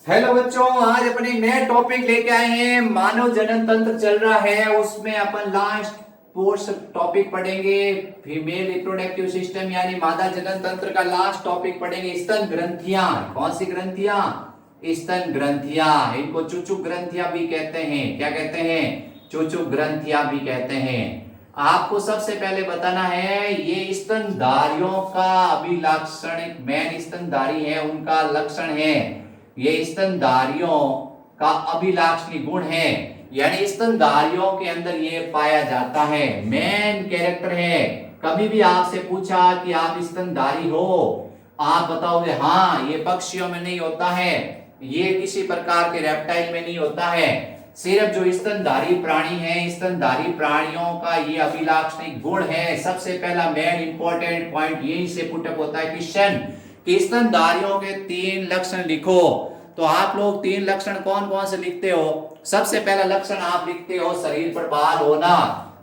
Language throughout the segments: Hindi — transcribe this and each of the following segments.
हेलो बच्चों, आज अपने नए टॉपिक लेके आए हैं। मानव जनन तंत्र चल रहा है, उसमें अपन लास्ट कोर्स टॉपिक पढ़ेंगे फीमेल रिप्रोडक्टिव सिस्टम यानी मादा जनन तंत्र का लास्ट टॉपिक पढ़ेंगे स्तन ग्रंथियां। कौन सी ग्रंथियां? स्तन ग्रंथियां। इनको चुचुक ग्रंथियां भी कहते हैं। क्या कहते हैं? चुचुक ग्रंथियां भी कहते हैं। आपको सबसे पहले बताना है ये स्तनधारियों का अभिलाक्षणिक मेन स्तनधारी है उनका लक्षण है। ये स्तनधारियों का अभिलाक्षणिक गुण है, यानी स्तनधारियों के अंदर ये पाया जाता है, मेन कैरेक्टर है। कभी भी आपसे पूछा कि आप स्तनधारी हो, आप बताओगे हाँ, ये पक्षियों में नहीं होता है, ये किसी प्रकार के रेप्टाइल में नहीं होता है। सिर्फ जो स्तनधारी प्राणी है, स्तनधारी प्राणियों का ये अभिलाक्षणिक गुण है। सबसे पहला मेन इंपॉर्टेंट पॉइंट यहीं से पुटअप होता है क्वेश्चन कि स्तनधारियों के 3 लक्षण लिखो। तो आप लोग 3 लक्षण कौन कौन से लिखते हो? सबसे पहला लक्षण आप लिखते हो शरीर पर बाल होना,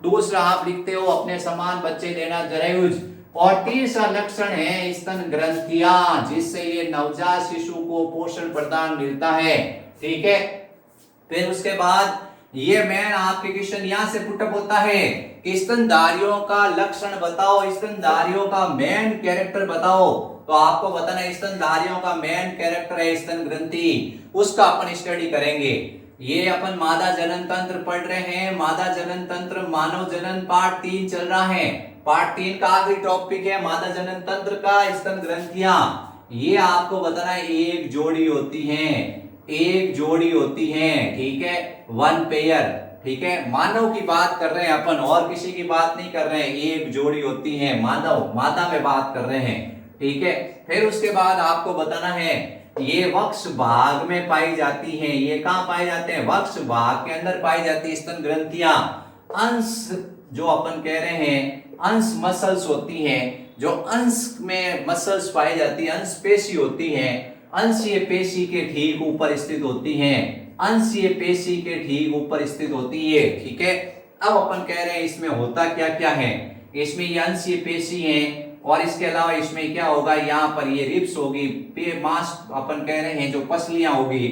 दूसरा आप लिखते हो अपने समान बच्चे देना जरायुज, और तीसरा लक्षण है स्तन ग्रंथियां, जिससे ये नवजात शिशु को पोषण प्रदान मिलता है। ठीक है, फिर उसके बाद ये मेन आपके क्वेश्चन यहां से पुटअप होता है कि स्तनधारियों का लक्षण बताओ, स्तनधारियों का मेन कैरेक्टर बताओ। तो आपको बताना स्तनधारियों का मेन कैरेक्टर है स्तन ग्रंथि, उसका अपन स्टडी करेंगे। ये अपन मादा जनन तंत्र पढ़ रहे हैं। मादा जनन तंत्र मानव जनन पार्ट 3 चल रहा है। पार्ट 3 का आखिरी टॉपिक है मादा जनन तंत्र का स्तन ग्रंथियां। ये आपको बताना है एक जोड़ी होती है, एक जोड़ी होती है। ठीक है, 1 पेयर। ठीक है, मानव की बात कर रहे हैं अपन, और किसी की बात नहीं कर रहे हैं। एक जोड़ी होती है, मानव मादा में बात कर रहे हैं। ठीक है, फिर उसके बाद आपको बताना है ये वक्ष भाग में पाई जाती है। ये कहां पाए जाते हैं? वक्ष भाग के अंदर पाई जाती है स्तन ग्रंथियां। अंश जो अपन कह रहे हैं अंश मसल्स होती हैं, जो अंश में मसल्स पाई जाती है, अंश पेशी होती है। अंशीय पेशी के ठीक ऊपर स्थित होती हैं, अंशीय पेशी के ठीक ऊपर स्थित होती है। ठीक है, अब अपन कह रहे हैं इसमें होता क्या क्या है। इसमें ये अंशीय पेशी है, और इसके अलावा इसमें क्या होगा, यहाँ पर ये रिब्स होगी, मांस अपन कह रहे हैं जो पसलियां होगी,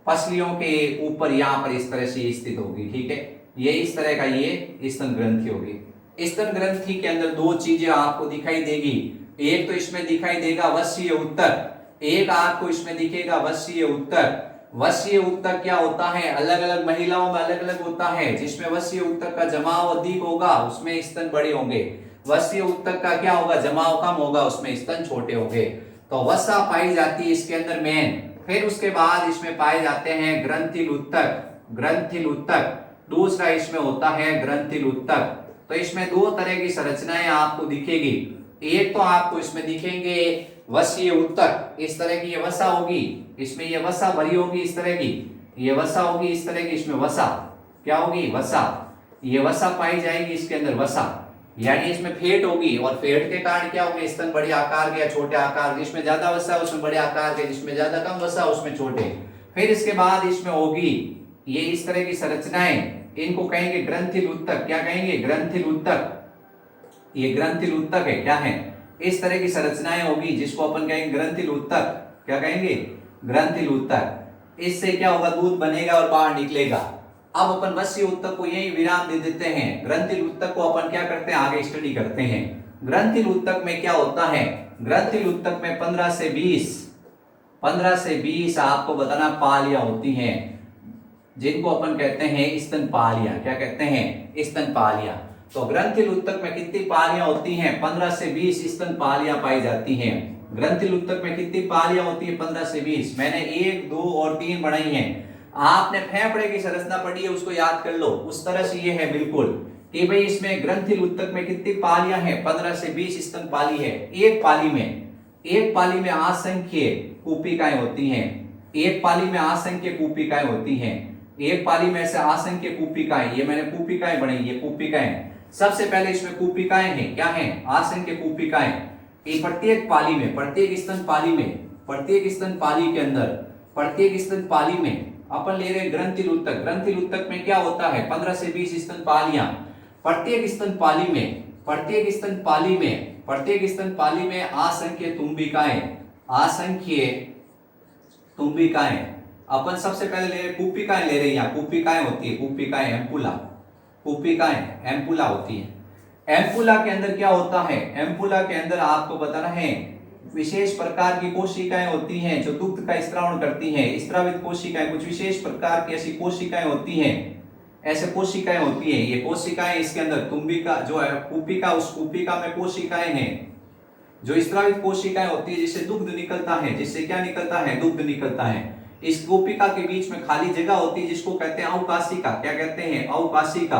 पसलियों के ऊपर यहाँ पर इस तरह से स्थित होगी। ठीक है, ये इस तरह का ये स्तन ग्रंथि होगी। स्तन ग्रंथि के अंदर 2 चीजें आपको दिखाई देगी। एक तो इसमें दिखाई देगा वसीय उत्तक, एक आपको इसमें दिखेगा वसीय उत्तक। वसीय उत्तक क्या होता है? अलग अलग महिलाओं में अलग अलग होता है। जिसमें वसीय उत्तक का जमाव अधिक होगा उसमें स्तन बड़े होंगे, वसीय उत्तक का क्या होगा, जमाव कम होगा, उसमें स्तन छोटे होंगे। तो वसा पाई जाती है इसके अंदर मेन। फिर उसके बाद इसमें पाए जाते हैं ग्रंथिल उत्तक, ग्रंथिल उत्तक। दूसरा इसमें होता है ग्रंथिल उत्तक। तो इसमें 2 तरह की संरचनाएं आपको दिखेगी। एक तो आपको इसमें दिखेंगे वसीय उत्तक, इस तरह की ये वसा होगी, इसमें ये वसा भरी होगी, इस तरह की ये वसा होगी, इस तरह की इसमें वसा क्या होगी, वसा। ये वसा पाई जाएगी इसके अंदर, वसा, यानी इसमें फेट होगी, और फेट के कारण क्या होंगे, स्तन बड़े आकार के या छोटे आकार, जिसमें ज्यादा वसा उसमें बड़े आकार के, जिसमें ज्यादा कम वसा उसमें छोटे। फिर इसके बाद इसमें होगी ये इस तरह की संरचनाएं, इनको कहेंगे ग्रंथिल उत्तक। क्या कहेंगे? ग्रंथिल उत्तक। ये ग्रंथिल उत्तक है, क्या है? इस तरह की संरचनाएं होगी जिसको अपन कहेंगे ग्रंथिल उत्तक। क्या कहेंगे? ग्रंथिल उत्तक। इससे क्या होगा, दूध बनेगा और बाहर निकलेगा। अब अपन वसीय उत्तक को यही विराम दे देते हैं। ग्रंथिल उत्तक को अपन क्या करते हैं, आगे स्टडी करते हैं। ग्रंथिल उत्तक में क्या होता है? ग्रंथिल उत्तक में 15 से 20 आपको बताना पालियां होती हैं, जिनको अपन कहते हैं स्तन पालियां। क्या कहते हैं? स्तन पालियां। तो ग्रंथिल उत्तक में कितनी पालियां होती हैं? 15 से 20 स्तन पालियां पाई जाती हैं। ग्रंथिल उत्तक में कितनी पालियां होती है? 15 से 20। मैंने 1, 2 और 3 बनाई हैं। आपने फेफड़े की संरचना पढ़ी है, उसको याद कर लो। उस तरह से ये है बिल्कुल कि भाई इसमें ग्रंथिल उत्तक में कितनी पालियां हैं? 15 से 20 स्तन पाली है। एक पाली में असंख्य कूपिकाएं होती हैं। एक पाली में असंख्य कूपिकाएं होती हैं। एक पाली में से असंख्य कूपिकाएं, ये मैंने कूपिकाएं बनाई, ये कूपिकाएं। सबसे पहले इसमें कूपिकाएं हैं, क्या हैं? असंख्य कूपिकाएं। ये प्रत्येक पाली में, प्रत्येक स्तन पाली में, प्रत्येक स्तन पाली के अंदर, प्रत्येक स्तन पाली में अपन ले रहे ग्रंथिल उत्तक। ग्रंथिल उत्तक में क्या होता है? 15 से 20 स्तन पालियां। प्रत्येक स्तन पाली में, प्रत्येक स्तन पाली में, प्रत्येक स्तन पाली में असंख्य तुम्बिकाएं, असंख्य तुम्बिकाएं। अपन सबसे पहले ले रहे कूपिकाएं ले रहे हैं, यहाँ कूपिकाएं होती है, कूपिकाएं एम्पुला, कूपिकाएं एम्पुला होती है। एम्पुला के अंदर क्या होता है, एम्पुला के अंदर आपको बताना है विशेष प्रकार की कोशिकाएं होती हैं जो दुग्ध का स्त्रावण करती हैं। स्रावित कोशिकाएं, कुछ विशेष प्रकार की ऐसी कोशिकाएं होती हैं, ऐसे कोशिकाएं होती हैं। ये कोशिकाएं इसके अंदर तुम्बिका जो है कूपिका, उस कूपिका में कोशिकाएं हैं जो स्रावित कोशिकाएं होती है जिससे दुग्ध निकलता है। जिससे क्या निकलता है, दुग्ध निकलता है। इस कूपिका के बीच में खाली जगह होती है जिसको कहते हैं अवकाशिका। क्या कहते हैं, अवकाशिका,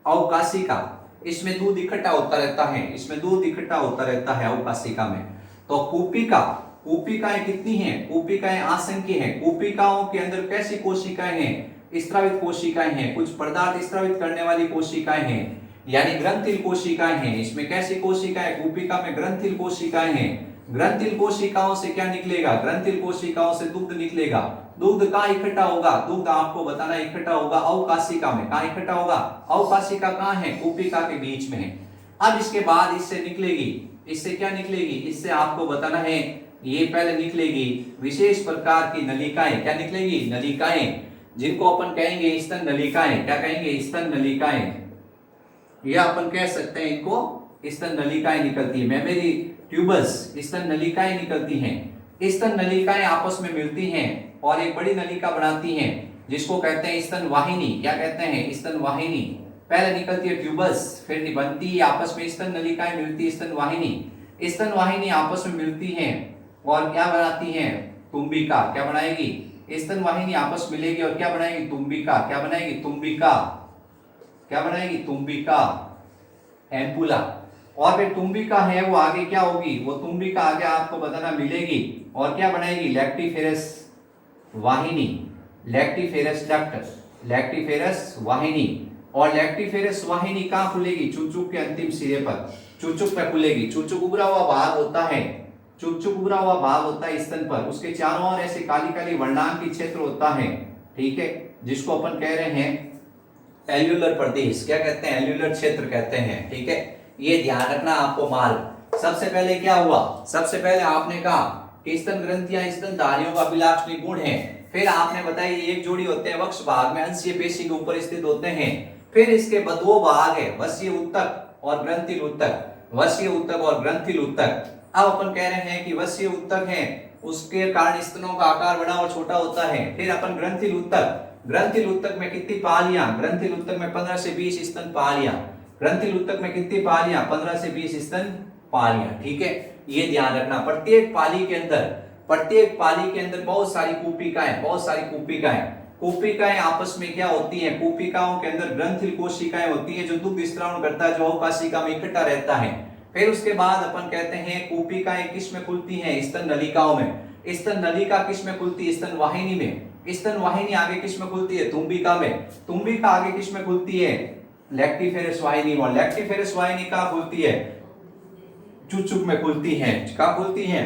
अवकाशिका। इसमें दूध इकट्ठा होता रहता है, इसमें दूध इकट्ठा होता रहता है अवकाशिका में। तो कूपिका, कूपिकाएं कितनी हैं, कूपिकाएं असंख्य हैं। कूपिकाओं के अंदर कैसी कोशिकाएं हैं, स्रावित कोशिकाएं हैं, कुछ पदार्थ स्रावित करने वाली कोशिकाएं हैं, यानी ग्रंथिल कोशिकाएं हैं। इसमें कैसी कोशिकाएं, कूपिका में ग्रंथिल कोशिकाएं हैं। ग्रंथिल कोशिकाओं से क्या निकलेगा, ग्रंथिल कोशिकाओं से दुग्ध निकलेगा। दुग्ध कहाँ इकट्ठा होगा, दुग्ध आपको बताना इकट्ठा होगा अवकाशिका में। कहाँ इकट्ठा होगा, अवकाशिका कहाँ है, कूपिका के बीच में है। अब इसके बाद इससे निकलेगी, इससे क्या निकलेगी, इससे आपको बताना है ये पहले निकलेगी विशेष प्रकार की नलिकाएं। क्या निकलेगी, नलिकाएं, जिनको अपन कहेंगे स्तन नलिकाएं। क्या कहेंगे, स्तन नलिकाएं, या अपन कह सकते हैं इनको स्तन नलिकाएं निकलती है। मेमोरी ट्यूबल्स, स्तन नलिकाएं निकलती हैं। स्तन नलिकाएं आपस में मिलती हैं और एक बड़ी नलिका बनाती हैं जिसको कहते हैं स्तन वाहिनी। क्या कहते हैं, स्तन वाहिनी। पहले निकलती है ट्यूबल्स, फिर बनती है आपस में स्तन नलिकाएं, मिलती है स्तन वाहिनी। स्तन वाहिनी आपस में मिलती हैं और क्या बनाती हैं, तुम्बिका। क्या बनाएगी, स्तन वाहिनी आपस मिलेगी और क्या बनाएगी, तुम्बिका। क्या बनाएगी, तुम्बिका। क्या बनाएगी, तुम्बिका, एम्पुला। और फिर तुम्बिका है वो आगे क्या होगी, वो तुम्बिका आगे आपको बताना मिलेगी और क्या बनाएगी, लैक्टिफेरस वाहिनी, लैक्टिफेरस डक्ट, लैक्टिफेरस वाहिनी। और लैक्टिफेरस वाहिनी कहाँ खुलेगी, चूचुक के अंतिम सिरे पर, चूचुक पे खुलेगी। चूचुक उभरा हुआ भाग होता है, चूचुक उभरा हुआ भाग होता है स्तन पर, उसके चारों ओर ऐसे काली काली वर्णांकी क्षेत्र होता है, ठीक है, जिसको अपन कह रहे हैं एल्यूलर प्रदेश। क्या कहते हैं, एल्यूलर क्षेत्र कहते हैं, ठीक है। ये ध्यान रखना आपको मार्ग। सबसे पहले क्या हुआ, सबसे पहले आपने कहा कि स्तन ग्रंथियां स्तनधारियों का अभिलाषणी गुण है। फिर आपने बताया एक जोड़ी होते हैं वक्ष भाग में, अंशीय पेशी के ऊपर स्थित होते हैं। फिर इसके दो भाग है, वसीय उत्तक और ग्रंथिल उत्तक, वसीय उत्तक और ग्रंथिल उत्तक। अब अपन कह रहे हैं कि वसीय उत्तक है उसके कारण स्तनों का आकार बड़ा और छोटा होता है। फिर अपन ग्रंथिल उत्तक, ग्रंथिल उत्तक में कितनी पालियां, ग्रंथिल उत्तक में 15 से 20 स्तन पालियां, ग्रंथिल उत्तक में कितनी पालियां, 15 से 20 स्तन पालियां, ठीक है। ये ध्यान रखना, प्रत्येक पाली के अंदर, प्रत्येक पाली के अंदर बहुत सारी कूपिकाएं, बहुत सारी कूपिकाएं। कूपिकाएं आपस में क्या होती हैं, कूपिकाओं के अंदर ग्रंथिल कोशिकाएं होती हैं जो दुग्ध स्त्रावण करता है, जो अवकाशिका में इकट्ठा रहता है। फिर उसके बाद अपन कहते हैं कूपिकाएं किस में खुलती हैं, स्तन नलिकाओं में। स्तन नलिका किस में खुलती है, स्तन वाहिनी में। स्तन वाहिनी आगे किस में खुलती है, तुम्बिका में। तुम्बिका आगे किस में खुलती है, लैक्टिफेरस वाहिनी में। लैक्टिफेरस वाहिनी कहाँ खुलती है, चूचुक में खुलती है। कहाँ खुलती है,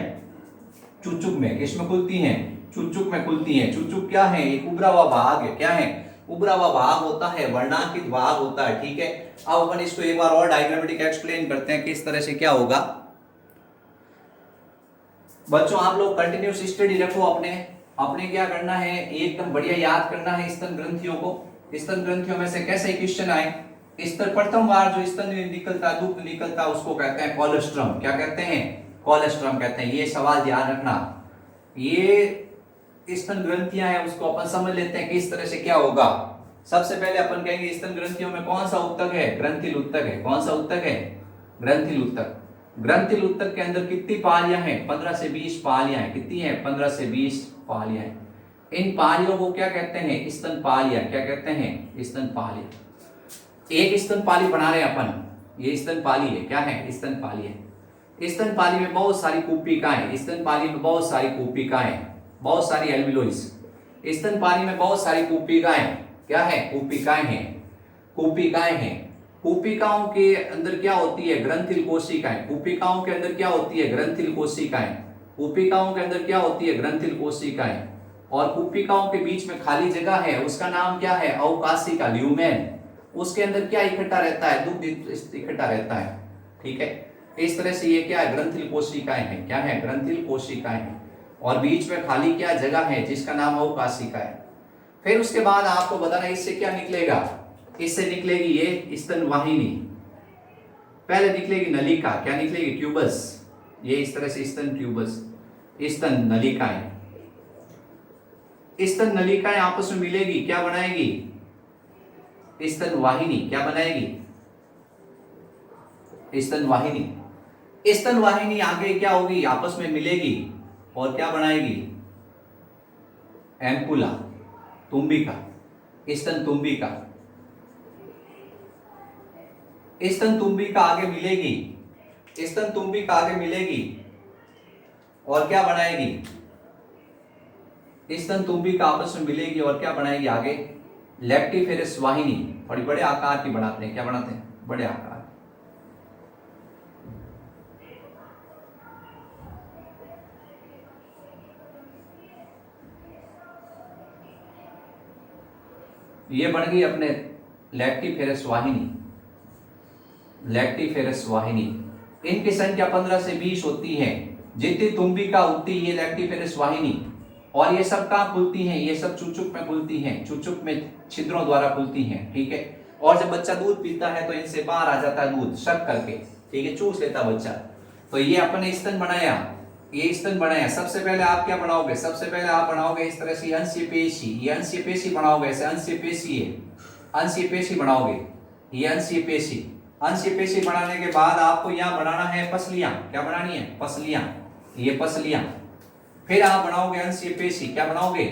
चूचुक में। किसमें खुलती हैं, चूचुक में खुलती हैं। चूचुक क्या है, एक उभरा हुआ भाग है। क्या है, उभरा हुआ भाग होता है, वर्णांकित भाग होता है, ठीक है। अब अपन इसको एक बार और डायग्रामेटिक एक्सप्लेन करते हैं किस तरह से क्या होगा। बच्चों आप लोग कंटिन्यूस स्टडी रखो, अपने क्या करना है, एकदम बढ़िया याद करना है स्तन ग्रंथियों को। स्तन ग्रंथियों में से कैसे क्वेश्चन आए, स्तन प्रथम बार जो स्तन निकलता, दुग्ध निकलता, उसको कहते हैं कोलेस्ट्रम। क्या कहते हैं, कोलेस्ट्रम कहते हैं। ये सवाल ध्यान रखना, ये स्तन ग्रंथियां हैं उसको अपन समझ लेते हैं किस तरह से क्या होगा। सबसे पहले अपन कहेंगे स्तन ग्रंथियों में कौन सा उत्तक है, ग्रंथिल उत्तक है। कौन सा उत्तक है, ग्रंथिल उत्तक। ग्रंथिल उत्तक के अंदर कितनी पालियां हैं, 15 से 20 पालियां हैं। कितनी है, 15 से 20 पालियां हैं। इन पालियों को क्या कहते हैं, स्तन पालियां। क्या कहते हैं, स्तन पालियां। एक स्तन पाली बना रहे हैं अपन, ये स्तन पाली है। क्या है, स्तन पाली है। स्तन पाली में बहुत सारी कूपिकाएं, स्तन पाली में बहुत सारी कूपिकाएं, बहुत सारी एल्विलोइस। स्तन पाली में बहुत सारी कूपिकाएं, क्या है, कूपिकाएं हैं, कूपिकाएं हैं। कूपिकाओं के अंदर क्या होती है, ग्रंथिल कोशिकाएं। कूपिकाओं के अंदर क्या होती है, ग्रंथिल कोशिकाएं। कूपिकाओं के अंदर क्या होती है, ग्रंथिल कोशिकाएं। और कूपिकाओं के बीच में खाली जगह है, उसका नाम क्या है, अवकाशिका, ल्यूमेन। उसके अंदर क्या इकट्ठा रहता है, दुग्ध इकट्ठा रहता है, ठीक है। इस तरह से ये क्या है, ग्रंथिल कोशिकाएं हैं। क्या है, ग्रंथिल कोशिकाएं हैं। और बीच में खाली क्या जगह है जिसका नाम है काशिका है। फिर उसके बाद आपको बताना इससे क्या निकलेगा, इससे निकलेगी ये स्तन वाहिनी। पहले निकलेगी नलिका, क्या निकलेगी, ट्यूबस। ये इस तरह से स्तन ट्यूबस, स्तन नलिकाएं। स्तन नलिकाएं आपस में मिलेगी, क्या बनाएगी, स्तन वाहिनी। क्या बनाएगी, स्तन वाहिनी। स्तन वाहिनी आगे क्या होगी, आपस में मिलेगी और क्या बनाएगी, एम्पुला, तुम्बिका, स्तन तुम्बिका। स्तन तुम्बिका आगे मिलेगी, स्तन तुम्बिका आगे मिलेगी और क्या बनाएगी, स्तन तुम्बिका आपस में मिलेगी और क्या बनाएगी आगे, लेक्टिफेरस वाहिनी। थोड़ी बड़े आकार की बनाते हैं, क्या बनाते हैं, बड़े आकार। ये बन गई अपने लेक्टिफेरस वाहिनी, लेक्टिफेरस वाहिनी। इनकी संख्या 15 से 20 होती है। जितनी तुम्बिका उतनी ये लेक्टिफेरस वाहिनी। और ये सब कहाँ खुलती हैं, ये सब चुचुक में खुलती हैं, चुचुक में छिद्रों द्वारा खुलती हैं, ठीक है। और जब बच्चा दूध पीता है तो इनसे बाहर आ जाता है दूध, शक करके, ठीक है, चूस लेता बच्चा। तो ये अपने स्तन बनाया, ये स्तन बनाया। सबसे पहले आप क्या बनाओगे, सबसे पहले आप बनाओगे इस तरह से अंशीय पेशी। ये अंशीय पेशी बनाओगे, ऐसे अंशीय पेशी है, अंशीय पेशी बनाओगे, ये अंशीय पेशी। अंशीय पेशी बनाने के बाद आपको यहाँ बनाना है पसलियां। क्या बनानी है, पसलियां, ये पसलियां। फिर आप बनाओगे अंशीय पेशी। क्या बनाओगे,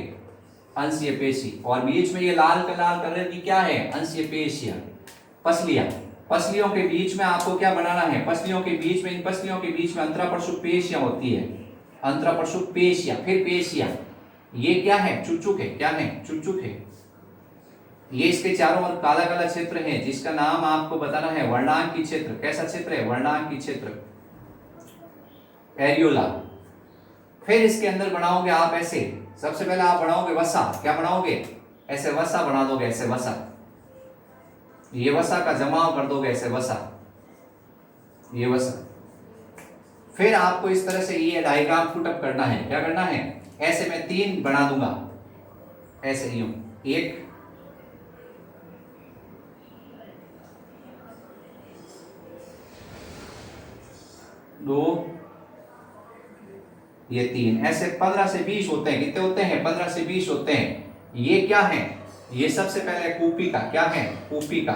अंशीय पेशी। और बीच में ये लाल कलर की क्या है, अंशीय पेशियां, पसलियां। पसलियों के बीच में आपको क्या बनाना है, पसलियों के बीच में, इन पसलियों के बीच में अंतरापरशुक पेशियां होती है, अंतरापरशुक पेशियां, फिर पेशियां। ये क्या है, चुचुक है। क्या है, चुचुक है। ये इसके चारों ओर काला काला क्षेत्र है जिसका नाम आपको बताना है वर्णांकी क्षेत्र। कैसा क्षेत्र है, वर्णांकी क्षेत्र, एरियोला। फिर इसके अंदर बनाओगे आप ऐसे, सबसे पहले आप बनाओगे वसा। क्या बनाओगे, ऐसे वसा बना दोगे, ऐसे वसा। ये वसा का जमाव कर दोगे, ऐसे वसा, ये वसा। फिर आपको इस तरह से ये डायग्राम पुटअप करना है। क्या करना है, ऐसे मैं 3 बना दूंगा, ऐसे यूं, 1 2 ये 3, ऐसे 15 से 20 होते हैं। कितने होते हैं, 15 से 20 होते हैं। ये क्या है, ये सबसे पहले कूपिका। क्या है, कूपिका,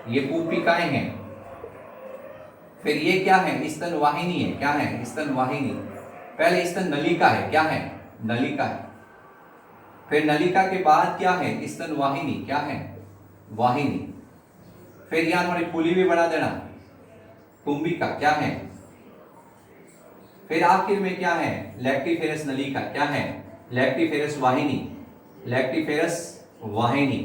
ये कूपिकाएं हैं। फिर ये क्या है, स्तन वाहिनी है। क्या है, स्तन वाहिनी। पहले स्तन नलिका है। क्या है, नलिका है। फिर नलिका के बाद क्या है, स्तन वाहिनी। क्या है, वाहिनी। फिर यहां थोड़ी पुली भी बना देना, कुंभिका। क्या है, फिर आखिर में क्या है, लेक्टिफेरस नलिका। क्या है, लेक्टिफेरस वाहिनी, लेक्टिफेरस वाहिनी।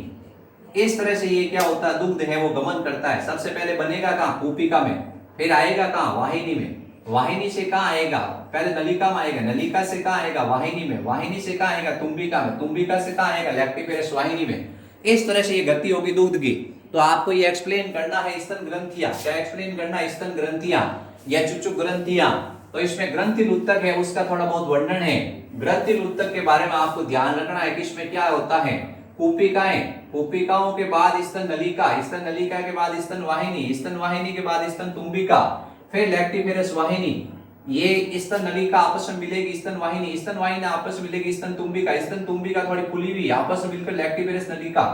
इस तरह से ये क्या होता है, दुग्ध है वो गमन करता है। सबसे पहले बनेगा कहाँ, कूपिका में, फिर आएगा कहाँ, वाहिनी में। वाहिनी से कहाँ आएगा, पहले नलिका में आएगा, नलिका से कहाँ आएगा, वाहिनी में, वाहिनी से कहाँ आएगा, तुम्बिका में, तुम्बिका से कहाँ आएगा, लेक्टिफेरस वाहिनी में। इस तरह से ये गति होगी दूध की। तो आपको ये एक्सप्लेन करना है स्तन ग्रंथियां। क्या एक्सप्लेन करना है, स्तन ग्रंथियां या चुचुक ग्रंथियां। तो इसमें ग्रंथिल उत्तक है, उसका थोड़ा बहुत वर्णन है। ग्रंथिल उत्तक के बारे में आपको ध्यान रखना है कि इसमें क्या होता है, कूपिकाएं, कूपिकाओं के बाद स्तन नलिका, स्तन नलिका के बाद स्तन वाहिनी, स्तन वाहिनी के बाद स्तन तुम्बिका, फिर लेक्टिफेरस वाहिनी। ये स्तन नलिका आपस में मिलेगी, स्तन वाहिनी, स्तन वाहिनी आपस में मिलेगी, स्तन तुम्बिका, स्तन तुम्बिका थोड़ी फुली हुई आपस में मिलकर लेक्टिफेरस नलिका,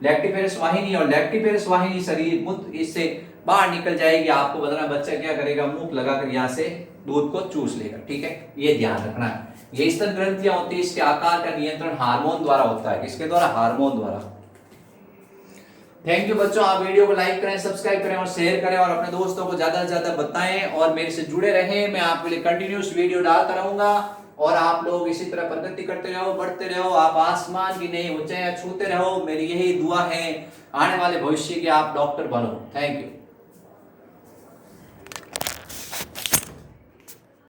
लेक्टिफेरस वाहिनी। और लेक्टिफेरस वाहिनी शरीर मूत्र इससे बाहर निकल जाएगी। आपको बताना बच्चा क्या करेगा, मुंह लगाकर यहाँ से दूध को चूस लेगा, ठीक है, ये ध्यान रखना है। ये स्तन ग्रंथियां होती है, इसके आकार का नियंत्रण हार्मोन द्वारा होता है। किसके द्वारा, हार्मोन द्वारा। थैंक यू बच्चों, आप वीडियो को लाइक करें, सब्सक्राइब करें और शेयर करें और अपने दोस्तों को ज्यादा से ज्यादा बताएं और मेरे से जुड़े रहें। मैं आपके लिए कंटिन्यूस वीडियो डालता रहूंगा और आप लोग इसी तरह प्रगति करते रहो, बढ़ते रहो, आप आसमान की नई ऊंचाइयां छूते रहो। मेरी यही दुआ है आने वाले भविष्य के आप डॉक्टर बनो। Thank you.